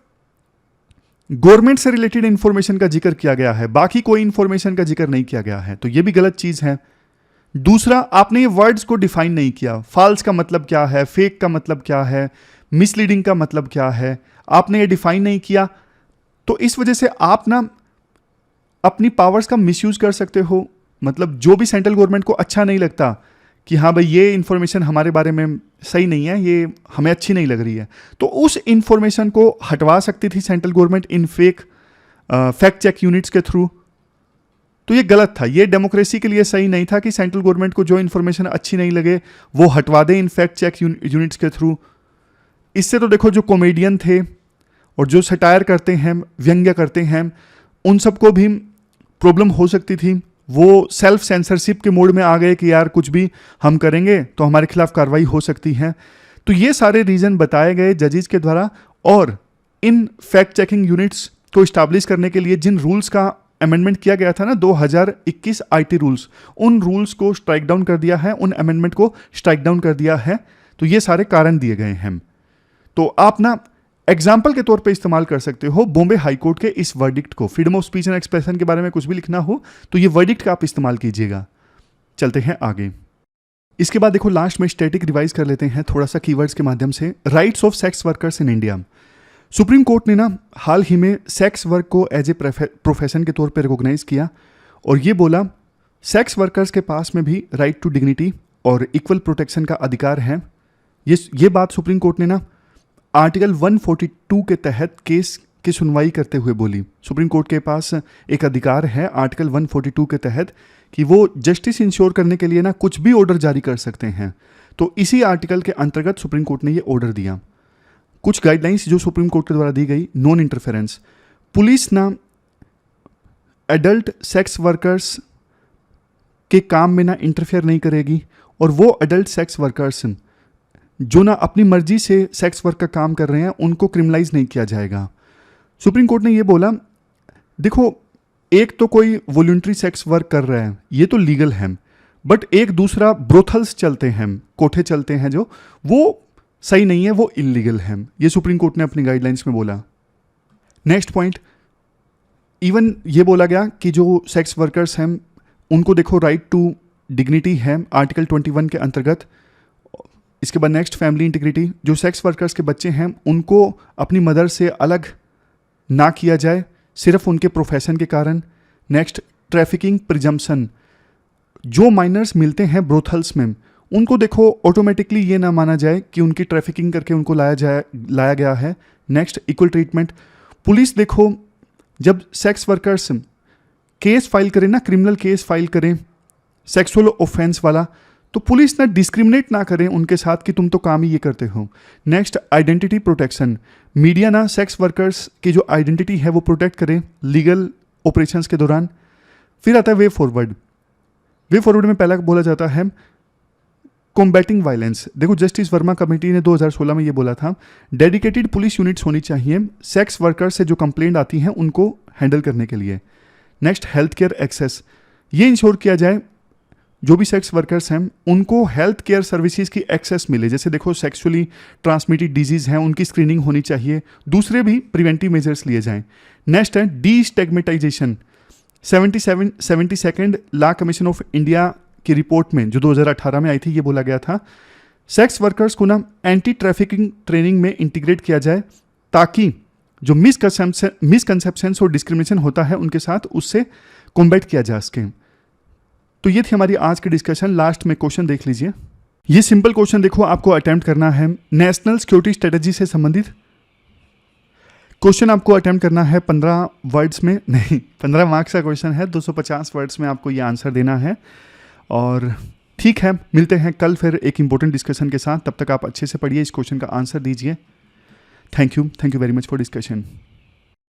गवर्नमेंट से रिलेटेड इंफॉर्मेशन का जिक्र किया गया है, बाकी कोई इंफॉर्मेशन का जिक्र नहीं किया गया है, तो ये भी गलत चीज है। दूसरा, आपने ये वर्ड्स को डिफाइन नहीं किया, फॉल्स का मतलब क्या है, फेक का मतलब क्या है, मिसलीडिंग का मतलब क्या है, आपने ये डिफाइन नहीं किया। तो इस वजह से आप ना अपनी पावर्स का मिसयूज कर सकते हो। मतलब जो भी सेंट्रल गवर्नमेंट को अच्छा नहीं लगता कि हाँ भाई ये इंफॉर्मेशन हमारे बारे में सही नहीं है, ये हमें अच्छी नहीं लग रही है, तो उस इंफॉर्मेशन को हटवा सकती थी central government in fact check units के थ्रू। तो ये गलत था, ये डेमोक्रेसी के लिए सही नहीं था कि सेंट्रल गवर्नमेंट को जो इन्फॉर्मेशन अच्छी नहीं लगे वो हटवा दें इन फैक्ट चेक यूनिट्स के थ्रू। इससे तो देखो जो कॉमेडियन थे और जो सटायर करते हैं, व्यंग्य करते हैं, उन सबको भी प्रॉब्लम हो सकती थी। वो सेल्फ सेंसरशिप के मोड में आ गए कि यार कुछ भी हम करेंगे तो हमारे खिलाफ कार्रवाई हो सकती है। तो ये सारे रीजन बताए गए जजेस के द्वारा, और इन फैक्ट चेकिंग यूनिट्स को इस्टेब्लिश करने के लिए जिन रूल्स का अमेंडमेंट किया गया था ना 2021 आईटी रूल्स, उन रूल्स को स्ट्राइक डाउन कर दिया है, उन अमेंडमेंट को स्ट्राइक डाउन कर दिया है। तो ये सारे कारण दिए गए हैं। तो आप ना एग्जाम्पल के तौर पे इस्तेमाल कर सकते हो बॉम्बे हाई कोर्ट के इस वर्डिक्ट को। Freedom of speech and expression के बारे में कुछ भी लिखना हो तो ये वर्डिक्ट का आप इस्तेमाल कीजिएगा। चलते हैं आगे। इसके बाद देखो लास्ट में स्टैटिक रिवाइज कर लेते हैं थोड़ा सा कीवर्ड्स के माध्यम से। Rights of sex workers in India. Supreme court ने ना हाल ही में सेक्स वर्क को एज ए प्रोफेशन के तौर पे रिकॉग्नाइज किया और ये बोला सेक्स वर्कर्स के पास में भी राइट टू डिग्निटी और इक्वल प्रोटेक्शन का अधिकार है। ये बात सुप्रीम कोर्ट ने ना आर्टिकल 142 के तहत केस की सुनवाई करते हुए बोली। सुप्रीम कोर्ट के पास एक अधिकार है आर्टिकल 142 के तहत कि वो जस्टिस इंश्योर करने के लिए ना कुछ भी ऑर्डर जारी कर सकते हैं। तो इसी आर्टिकल के अंतर्गत सुप्रीम कोर्ट ने ये ऑर्डर दिया। कुछ गाइडलाइंस जो सुप्रीम कोर्ट के द्वारा दी गई। नॉन इंटरफेरेंस, पुलिस ना एडल्ट सेक्स वर्कर्स के काम में ना इंटरफेयर नहीं करेगी और वो एडल्ट सेक्स वर्कर्स जो ना अपनी मर्जी से सेक्स वर्क का काम कर रहे हैं उनको क्रिमिनलाइज नहीं किया जाएगा। सुप्रीम कोर्ट ने ये बोला देखो एक तो कोई वॉलंटरी सेक्स वर्क कर रहा है ये तो लीगल है, बट एक दूसरा ब्रोथल्स चलते हैं, कोठे चलते हैं जो, वो सही नहीं है, वो इलीगल है। ये सुप्रीम कोर्ट ने अपनी गाइडलाइंस में बोला। नेक्स्ट पॉइंट, इवन ये बोला गया कि जो सेक्स वर्कर्स हैं उनको देखो राइट टू डिग्निटी है आर्टिकल 21 के अंतर्गत। इसके बाद नेक्स्ट फैमिली इंटीग्रिटी, जो सेक्स वर्कर्स के बच्चे हैं उनको अपनी मदर से अलग ना किया जाए सिर्फ उनके प्रोफेशन के कारण। नेक्स्ट ट्रैफिकिंग प्रिजम्पशन, जो माइनर्स मिलते हैं ब्रोथल्स में उनको देखो ऑटोमेटिकली ये ना माना जाए कि उनकी ट्रैफिकिंग करके उनको लाया गया है। नेक्स्ट इक्वल ट्रीटमेंट, पुलिस देखो जब सेक्स वर्कर्स केस फाइल करें ना, क्रिमिनल केस फाइल करें सेक्सुअल ऑफेंस वाला, तो पुलिस ना डिस्क्रिमिनेट ना करें उनके साथ कि तुम तो काम ही ये करते हो। नेक्स्ट आइडेंटिटी प्रोटेक्शन, मीडिया ना सेक्स वर्कर्स की जो आइडेंटिटी है वो प्रोटेक्ट करें लीगल ऑपरेशंस के दौरान। फिर आता है वे फॉरवर्ड। वे फॉरवर्ड में पहला बोला जाता है कॉम्बैटिंग वायलेंस। देखो जस्टिस वर्मा कमेटी ने 2016 में ये बोला था डेडिकेटेड पुलिस यूनिट्स होनी चाहिए सेक्स वर्कर्स से जो कंप्लेंट आती हैं उनको हैंडल करने के लिए। नेक्स्ट हेल्थ केयर एक्सेस, ये इंश्योर किया जाए जो भी सेक्स वर्कर्स हैं उनको हेल्थ केयर सर्विसेज की एक्सेस मिले। जैसे देखो सेक्सुअली ट्रांसमिटेड डिजीज़ हैं उनकी स्क्रीनिंग होनी चाहिए, दूसरे भी प्रिवेंटिव मेजर्स लिए जाएं। नेक्स्ट है destigmatisation. 72nd law commission of India की रिपोर्ट में जो 2018 में आई थी ये बोला गया था सेक्स वर्कर्स को ना एंटी ट्रैफिकिंग ट्रेनिंग में इंटीग्रेट किया जाए ताकि जो मिसकंसेप्शंस और डिस्क्रिमिनेशन होता है उनके साथ उससे कॉम्बैट किया जा सके। तो ये थी हमारी आज की डिस्कशन। लास्ट में क्वेश्चन देख लीजिए। ये सिंपल क्वेश्चन देखो आपको अटेम्प्ट करना है। नेशनल सिक्योरिटी स्ट्रेटजी से संबंधित क्वेश्चन आपको अटेम्प्ट करना है 15 वर्ड्स में, नहीं 15 मार्क्स का क्वेश्चन है, 250 वर्ड्स में आपको ये आंसर देना है। और ठीक है, मिलते हैं कल फिर एक इंपॉर्टेंट डिस्कशन के साथ। तब तक आप अच्छे से पढ़िए, इस क्वेश्चन का आंसर दीजिए। Thank you very much for discussion.